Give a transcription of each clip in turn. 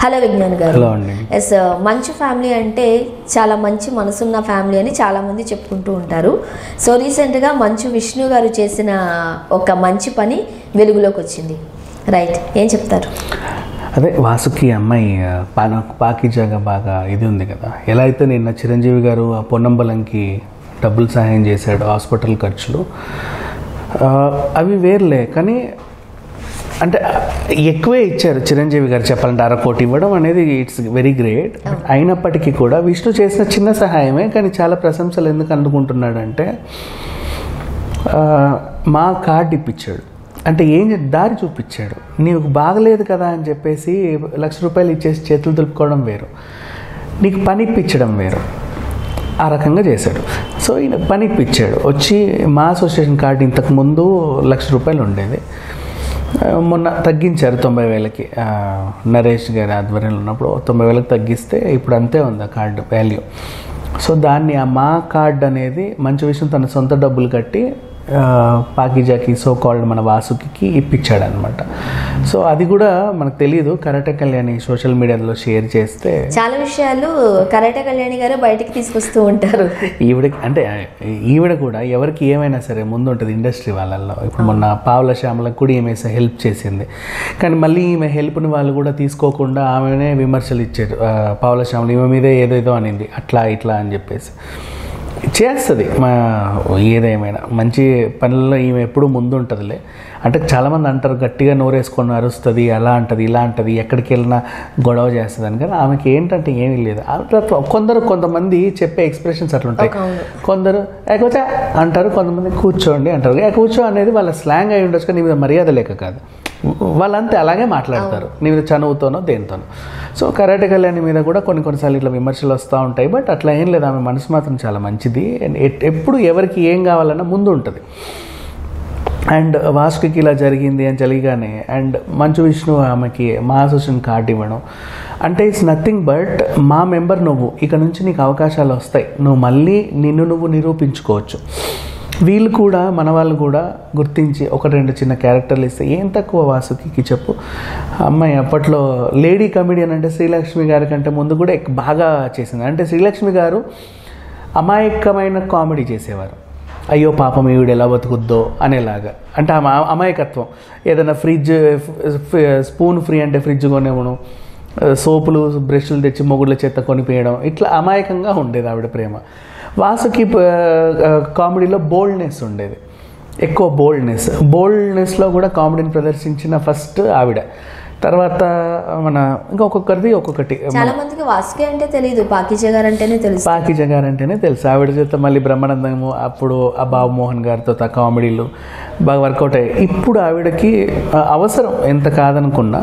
Hello Vignan గారు. Hello అండి. Yes, మంచి ఫ్యామిలీ అంటే చాలా మంచి మనసున్న ఫ్యామిలీ అని చాలామంది చెప్పుకుంటూ ఉంటారు. సో రీసెంట్గా మంచు విష్ణు గారు చేసిన ఒక మంచి పని వెలుగులోకి వచ్చింది, రైట్? ఏం చెప్తారు? అదే వాసుకి అమ్మాయి పాకిజాగా బాగా ఇది ఉంది కదా. ఎలా అయితే నిన్న చిరంజీవి గారు ఆ పొన్నంబలంకి డబ్బులు సహాయం చేశాడు హాస్పిటల్ ఖర్చులు, అవి వేర్లే. కానీ అంటే ఎక్కువే ఇచ్చారు చిరంజీవి గారు. చెప్పాలంటే 1/2 కోటి ఇవ్వడం అనేది ఇట్స్ వెరీ గ్రేట్. అయినప్పటికీ కూడా విష్ణు చేసిన చిన్న సహాయమే, కానీ చాలా ప్రశంసలు ఎందుకు అందుకుంటున్నాడంటే మా కార్డు ఇప్పించాడు. అంటే ఏం దారి చూపించాడు. నీకు బాగలేదు కదా అని చెప్పేసి ₹1,00,000 ఇచ్చేసి చేతులు దులుపుకోవడం వేరు, నీకు పని ఇప్పించడం వేరు. ఆ రకంగా చేశాడు. సో ఈయన పని ఇప్పించాడు. వచ్చి మా అసోసియేషన్ కార్డు ఇంతకుముందు ₹1,00,000 ఉండేది, మొన్న తగ్గించారు 90,000కి. నరేష్ గారి ఆధ్వర్యంలో ఉన్నప్పుడు 90,000కి తగ్గిస్తే ఇప్పుడు అంతే ఉంది ఆ కార్డు వాల్యూ. సో దాన్ని ఆ మా కార్డు అనేది మంచి విషయం తన సొంత డబ్బులు కట్టి పాకిజాకి సో కాల్డ్ మన వాసుకి ఇప్పించాడు అనమాట. సో అది కూడా మనకు తెలియదు. కరాటే కళ్యాణి సోషల్ మీడియాలో షేర్ చేస్తే చాలా విషయాలు కరాటే కళ్యాణి గారు బయటికి తీసుకొస్తూ ఉంటారు. ఈవిడ కూడా ఎవరికి ఏమైనా సరే ముందు ఉంటుంది ఇండస్ట్రీ వాళ్ళల్లో. ఇప్పుడు మొన్న పావుల శ్యామలకు కూడా ఈమె హెల్ప్ చేసింది, కానీ మళ్ళీ ఈమె హెల్ప్ని వాళ్ళు కూడా తీసుకోకుండా ఆమెనే విమర్శలు ఇచ్చారు. పావుల శ్యామలు ఈమె మీదే ఏదేదో అనింది, అట్లా ఇట్లా అని చెప్పేసి. చేస్తుంది ఏదేమైనా మంచి పనుల్లో ఈమె ఎప్పుడూ ముందు ఉంటుందిలే. అంటే చాలామంది అంటారు గట్టిగా నోరేసుకొని అరుస్తుంది, అలా అంటుంది, ఇలా అంటుంది, ఎక్కడికి వెళ్ళినా గొడవ చేస్తుంది అని. కానీ ఆమెకి ఏంటంటే ఏమీ లేదు. కొంతమంది చెప్పే ఎక్స్ప్రెషన్స్ అట్లుంటాయి. కొందరు కూర్చో అంటారు, కొంతమంది కూర్చోండి అంటారు. కూర్చో అనేది వాళ్ళ స్లాంగ్ అయి ఉండొచ్చు, కానీ నీ మీద మర్యాద లేక కాదు. వాళ్ళంతా అలాగే మాట్లాడతారు, నీ మీద చనువుతోనో దేనితోనో. సో కరాటే కళ్యాణి మీద కూడా కొన్నిసార్లు ఇట్లా విమర్శలు వస్తూ ఉంటాయి. బట్ అట్లా ఏం లేదు, ఆమె మనసు మాత్రం చాలా మంచిది. ఎప్పుడు ఎవరికి ఏం కావాలన్నా ముందు ఉంటుంది. అండ్ వాసుకి ఇలా జరిగింది అని తెలియగానే అండ్ మంచు విష్ణు ఆమెకి మా అసోసియేషన్ కార్డు ఇవ్వడం అంటే ఇట్స్ నథింగ్ బట్ మా మెంబర్ నువ్వు, ఇక నుంచి నీకు అవకాశాలు వస్తాయి, నువ్వు మళ్ళీ నువ్వు నిరూపించుకోవచ్చు. వీళ్ళు కూడా మన వాళ్ళు కూడా గుర్తించి 1-2 చిన్న క్యారెక్టర్లు ఇస్తే ఏం తక్కువ వాసుకి చెప్పు. అమ్మాయి అప్పట్లో లేడీ కమెడియన్ అంటే శ్రీలక్ష్మి గారి కంటే ముందు కూడా బాగా చేసింది. అంటే శ్రీలక్ష్మి గారు అమాయకమైన కామెడీ చేసేవారు. అయ్యో పాపం ఈవిడ ఎలా బతుకుద్దో అనేలాగా. అంటే అమాయకత్వం. ఏదైనా స్పూన్ ఫ్రీ అంటే ఫ్రిడ్జ్ కొనేవడం, సోపులు బ్రష్లు తెచ్చి మొగుళ్ళ చేత కొనిపేయడం, ఇట్లా అమాయకంగా ఉండేది ఆవిడ ప్రేమ. వాసుకి కామెడీలో బోల్డ్నెస్ ఉండేది, ఎక్కువ బోల్డ్నెస్లో కూడా కామెడీని ప్రదర్శించిన ఫస్ట్ ఆవిడ. తర్వాత మన ఒక్కొక్కటి చాలా మందికి వాసుకి అంటే తెలియదు, పాకిజా గారు అంటేనే తెలుసు. ఆవిడ చేత మళ్ళీ బ్రహ్మానందము అప్పుడు ఆ బాబు మోహన్ గారితో ఆ కామెడీలు బాగా వర్కౌట్ అయ్యాయి. ఇప్పుడు ఆవిడకి అవసరం ఎంత కాదనుకున్నా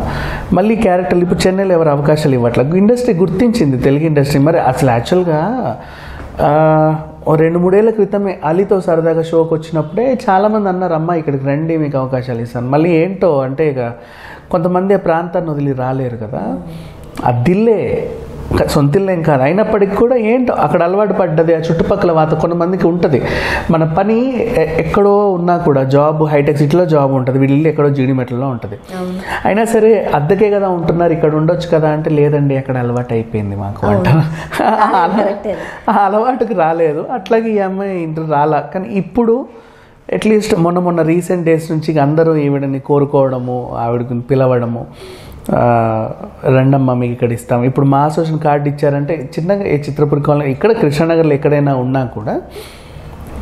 మళ్ళీ క్యారెక్టర్లు. ఇప్పుడు చెన్నైలో ఎవరు అవకాశాలు ఇవ్వట్లేదు. ఇండస్ట్రీ గుర్తించింది, తెలుగు ఇండస్ట్రీ. మరి అసలు యాక్చువల్గా 2-3 ఏళ్ల క్రితమే అలీతో సరదాగా షోకి వచ్చినప్పుడే చాలామంది అన్నారు, అమ్మ ఇక్కడికి రండి మీకు అవకాశాలు ఇస్తాను. మళ్ళీ ఏంటో అంటే ఇక కొంతమంది ఆ ప్రాంతాన్ని వదిలి రాలేరు కదా, అద్దిల్లే సొంతిల్లేం కాదు. అయినప్పటికీ కూడా ఏంటో అక్కడ అలవాటు పడ్డది, ఆ చుట్టుపక్కల కొంతమందికి ఉంటుంది. మన పని ఎక్కడో ఉన్నా కూడా జాబ్ హైటెక్ సిటీలో జాబ్ ఉంటుంది, వీళ్ళు ఇల్లు ఎక్కడో జీడిమెట్లలో ఉంటుంది. అయినా సరే అద్దెకే కదా ఉంటున్నారు, ఇక్కడ ఉండొచ్చు కదా అంటే లేదండి అక్కడ అలవాటు అయిపోయింది మాకు అంట. ఆ అలవాటుకి రాలేదు. అట్లాగే ఈ అమ్మాయి ఇంటర్ రాలా. కానీ ఇప్పుడు అట్లీస్ట్ మొన్న రీసెంట్ డేస్ నుంచి అందరూ ఈవిడని కోరుకోవడము, ఆవిడని పిలవడము, రండమ్మ మీకు ఇక్కడ ఇస్తాం. ఇప్పుడు మా అసోసియేషన్ కార్డు ఇచ్చారంటే చిన్నగా ఏ చిత్రపురి కాలనీ ఇక్కడ కృష్ణనగర్లో ఎక్కడైనా ఉన్నా కూడా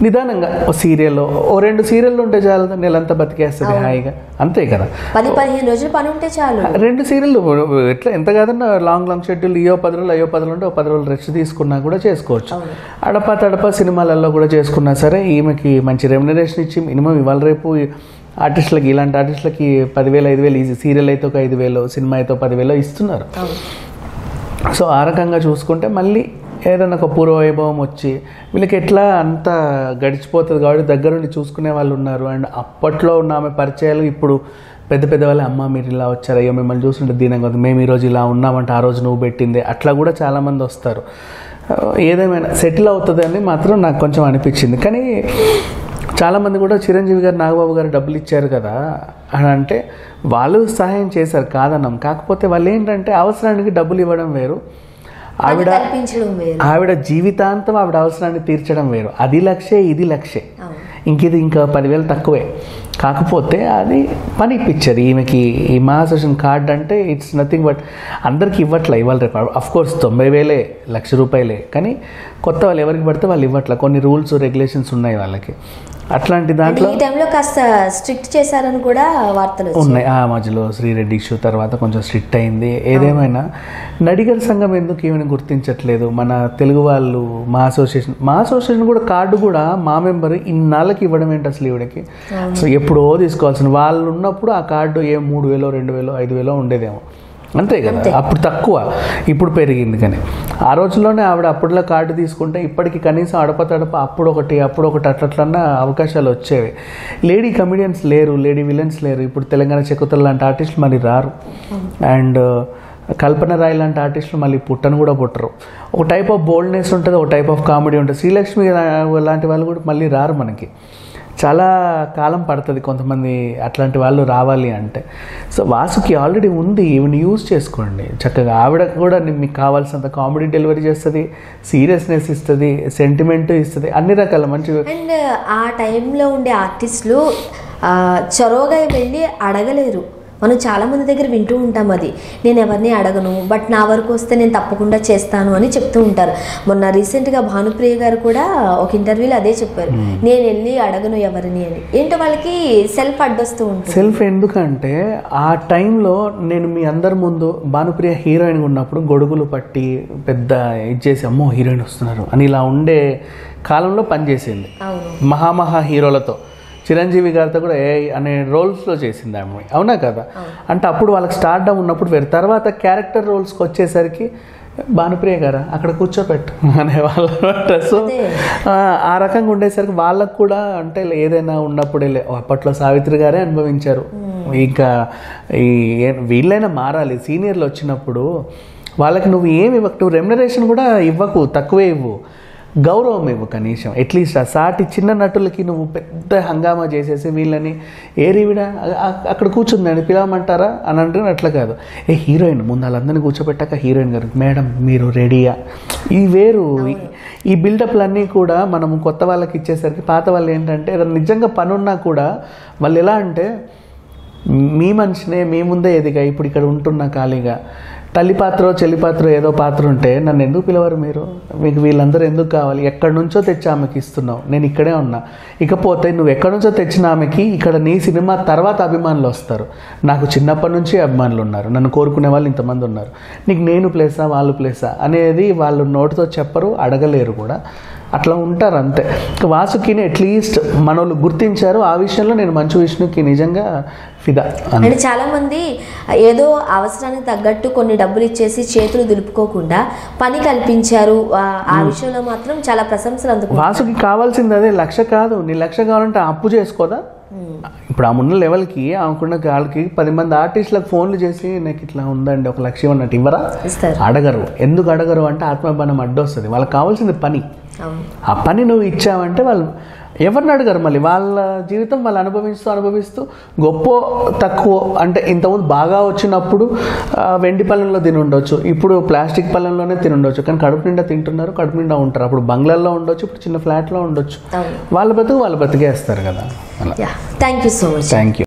నిదానంగా సీరియల్లో 2 సీరియల్లో ఉంటే చాలు, నెలంతా బతికేస్తుంది హాయిగా, అంతే కదా. 10-15 రోజులు పని ఉంటే చాలు. 2 సీరియళ్ళు ఎట్లా ఎంత కాదన్నా లాంగ్ షెడ్యూల్, 10 రోజులు ఉంటే 10 రోజులు రెస్ట్ తీసుకున్నా కూడా చేసుకోవచ్చు. అడప సినిమాలలో కూడా చేసుకున్నా సరే ఈమెకి మంచి రెమ్యునరేషన్ ఇచ్చి మినిమం ఇవాళ రేపు ఆర్టిస్టులకి, ఇలాంటి ఆర్టిస్టులకి 10,000 5,000 ఈజీ. సీరియల్ అయితే ఒక 5,000, సినిమా అయితే 10,000 ఇస్తున్నారు. సో ఆ రకంగా చూసుకుంటే మళ్ళీ ఏదైనా ఒక పూర్వవైభవం వచ్చి వీళ్ళకి ఎట్లా అంత గడిచిపోతుంది కాబట్టి దగ్గరుండి చూసుకునే వాళ్ళు ఉన్నారు. అండ్ అప్పట్లో ఉన్న ఆమె పరిచయాలు ఇప్పుడు పెద్ద వాళ్ళే, అమ్మ మీరు ఇలా వచ్చారు, అయ్యో మిమ్మల్ని చూస్తుంటే దీనంగా ఉంది, మేము ఈరోజు ఇలా ఉన్నామంటే ఆ రోజు నువ్వు పెట్టింది, అట్లా కూడా చాలామంది వస్తారు. ఏదేమైనా సెటిల్ అవుతుంది అని మాత్రం నాకు కొంచెం అనిపించింది. కానీ చాలామంది కూడా చిరంజీవి గారు నాగబాబు గారు డబ్బులు ఇచ్చారు కదా అని అంటే వాళ్ళు సహాయం చేశారు కాదన్నాం. కాకపోతే వాళ్ళు ఏంటంటే అవసరానికి డబ్బులు ఇవ్వడం వేరు, ఆవిడ జీవితాంతం ఆవిడ అవసరాన్ని తీర్చడం వేరు. అది లక్షే, ఇది లక్షే, ఇంకిది ఇంకా 10,000 తక్కువే. కాకపోతే అది పని ఇప్పించారు ఈమెకి. ఈ మహాసేషన్ కార్డ్ అంటే ఇట్స్ నథింగ్ బట్ అందరికి ఇవ్వట్లే ఇవాళ రేపు. అఫ్కోర్స్ 90,000 1,00,000 కానీ కొత్త వాళ్ళు ఎవరికి పడితే వాళ్ళు ఇవ్వట్లే. కొన్ని రూల్స్ రెగ్యులేషన్స్ ఉన్నాయి వాళ్ళకి. అట్లాంటి దాంట్లో ఈ టైంలో కాస్త స్ట్రిక్ట్ చేశారని కూడా వార్తలు ఉన్నాయి. ఆ మధ్యలో శ్రీరెడ్డి ఇష్యూ తర్వాత కొంచెం స్ట్రిక్ట్ అయింది. ఏదేమైనా నడిగర్ సంఘం ఎందుకు ఈమెను గుర్తించట్లేదు? మన తెలుగు వాళ్ళు మా అసోసియేషన్ కూడా కార్డు కూడా మా మెంబర్ ఇన్నాళ్ళకి ఇవ్వడం ఏంటి అసలు ఈవిడకి? సో ఎప్పుడో తీసుకోవాల్సిన వాళ్ళు ఉన్నప్పుడు ఆ కార్డు 3,000 2,000 5,000 ఉండేదేమో, అంతే కదా. అప్పుడు తక్కువ, ఇప్పుడు పెరిగింది. కానీ ఆ రోజుల్లోనే ఆవిడ అప్పట్లో కార్డు తీసుకుంటే ఇప్పటికి కనీసం అడప అప్పుడు ఒకటి అట్లట్లన్నా అవకాశాలు వచ్చేవి. లేడీ కమెడియన్స్ లేరు, లేడీ విలన్స్ లేరు. ఇప్పుడు తెలంగాణ చెక్కుతలు లాంటి ఆర్టిస్టులు మళ్ళీ రారు, అండ్ కల్పన రాయ్ లాంటి ఆర్టిస్టులు మళ్ళీ పుట్టను కూడా పుట్టరు. ఒక టైప్ ఆఫ్ బోల్డ్నెస్ ఉంటుంది, ఒక టైప్ ఆఫ్ కామెడీ ఉంటుంది. శ్రీలక్ష్మి లాంటి వాళ్ళు కూడా మళ్ళీ రారు. మనకి చాలా కాలం పడుతుంది కొంతమంది అట్లాంటి వాళ్ళు రావాలి అంటే. సో వాసుకి ఆల్రెడీ ఉంది, ఈవెన్ యూజ్ చేసుకోండి చక్కగా. ఆవిడ కూడా మీకు కావాల్సినంత కామెడీ డెలివరీ చేస్తుంది, సీరియస్నెస్ ఇస్తుంది, సెంటిమెంట్ ఇస్తుంది, అన్ని రకాల మంచి. అండ్ ఆ టైంలో ఉండే ఆర్టిస్టులు చొరవగా వెళ్ళి అడగలేరు. మనం చాలామంది దగ్గర వింటూ ఉంటాం, అది నేను ఎవరిని అడగను, బట్ నా వరకు వస్తే నేను తప్పకుండా చేస్తాను అని చెప్తూ ఉంటారు. మొన్న రీసెంట్గా భానుప్రియ గారు కూడా ఒక ఇంటర్వ్యూలో అదే చెప్పారు, నేను వెళ్ళి అడగను ఎవరిని అని. ఏంటో వాళ్ళకి సెల్ఫ్ అడ్డొస్తూ ఉంటుంది. సెల్ఫ్ ఎందుకంటే ఆ టైంలో నేను మీ అందరి ముందు భానుప్రియ హీరోయిన్గా ఉన్నప్పుడు గొడుగులు పట్టి పెద్ద ఇచ్చేసి అమ్మో హీరోయిన్ వస్తున్నారు అని ఇలా ఉండే కాలంలో పనిచేసింది మహా హీరోలతో. చిరంజీవి గారితో కూడా ఏ అనే రోల్స్లో చేసింది ఆమె, అవునా కదా? అంటే అప్పుడు వాళ్ళకి స్టార్డమ్ ఉన్నప్పుడు వేరు. తర్వాత క్యారెక్టర్ రోల్స్కి వచ్చేసరికి భానుప్రియ గారా అక్కడ కూర్చోపెట్టు అనేవాళ్ళ. సో ఆ రకంగా ఉండేసరికి వాళ్ళకు కూడా అంటే ఏదైనా ఉన్నప్పుడే అప్పట్లో సావిత్రి గారే అనుభవించారు. ఇంకా ఈ వీళ్ళైనా మారాలి. సీనియర్లు వచ్చినప్పుడు వాళ్ళకి నువ్వు ఏమి ఇవ్వకు, నువ్వు రెమ్యునరేషన్ కూడా ఇవ్వకు, తక్కువే ఇవ్వు, గౌరవం ఇవ్వు కనీసం. అట్లీస్ట్ ఆ సాటి చిన్న నటులకి నువ్వు పెద్ద హంగామా చేసేసి వీళ్ళని ఏరివిడ అక్కడ కూర్చుందని పిలవమంటారా అని అంటే అట్లా కాదు. హీరోయిన్ ముందు వాళ్ళందరినీ కూర్చోబెట్టాక హీరోయిన్ గారు మేడం మీరు రెడీయా, ఇది వేరు. ఈ బిల్డప్లన్నీ కూడా మనము కొత్త వాళ్ళకి ఇచ్చేసరికి పాత వాళ్ళు ఏంటంటే నిజంగా పనున్నా కూడా వాళ్ళు ఎలా అంటే మీ మనిషినే మీ ముందే ఎదిగా ఇప్పుడు ఇక్కడ ఉంటున్నా ఖాళీగా, తల్లి పాత్ర చెల్లి పాత్ర ఏదో పాత్ర ఉంటే నన్ను ఎందుకు పిలవరు మీరు, మీకు వీళ్ళందరూ ఎందుకు కావాలి, ఎక్కడి నుంచో తెచ్చి ఆమెకి ఇస్తున్నావు, నేను ఇక్కడే ఉన్నా. ఇకపోతే నువ్వు ఎక్కడి నుంచో తెచ్చిన ఆమెకి ఇక్కడ నీ సినిమా తర్వాత అభిమానులు వస్తారు. నాకు చిన్నప్పటి నుంచి అభిమానులు ఉన్నారు, నన్ను కోరుకునే వాళ్ళు ఇంతమంది ఉన్నారు, నీకు నేను ప్లేసా వాళ్ళు ప్లేసా అనేది వాళ్ళు నోటితో చెప్పరు, అడగలేరు కూడా. అట్లా ఉంటారు అంతే. వాసుకిని అట్లీస్ట్ మనోళ్ళు గుర్తించారు. ఆ విషయంలో నేను మంచు విష్ణుకి నిజంగా ఫిదా. అంటే చాలా మంది ఏదో అవసరానికి తగ్గట్టు కొన్ని డబ్బులు ఇచ్చేసి చేతులు దులుపుకోకుండా పని కల్పించారు. ఆ విషయంలో మాత్రం చాలా ప్రశంసలు అందుకు. వాసుకి కావాల్సింది అదే, 1,00,000 కాదు. నీ 1,00,000 కావాలంటే అప్పు చేసుకోదా? ఇప్పుడు ఆమెన్న లెవెల్కి ఆమెకున్న వాళ్ళకి 10 మంది ఆర్టిస్టులకు ఫోన్లు చేసి నాకు ఇట్లా ఉందండి 1,00,000 ఇవ్వన్నట్టు ఇవ్వరా? అడగరు. ఎందుకు అడగరు అంటే ఆత్మాభిమానం అడ్డొస్తుంది. వాళ్ళకి కావాల్సింది పని. ఆ పని నువ్వు ఇచ్చావంటే వాళ్ళు ఎవరిని అడగరు. మళ్ళీ వాళ్ళ జీవితం వాళ్ళు అనుభవిస్తూ గొప్ప తక్కువ అంటే ఇంతకుముందు బాగా వచ్చినప్పుడు వెండి పళ్ళెంలో తిని ఉండొచ్చు, ఇప్పుడు ప్లాస్టిక్ పళ్ళెంలోనే తిని ఉండొచ్చు, కానీ కడుపు నిండా తింటున్నారు, కడుపు నిండా ఉంటారు. అప్పుడు బంగ్లాల్లో ఉండొచ్చు, ఇప్పుడు చిన్న ఫ్లాట్లో ఉండొచ్చు. వాళ్ళ బతుకు వాళ్ళు బతికేస్తారు కదా. Thank you so much. Thank you.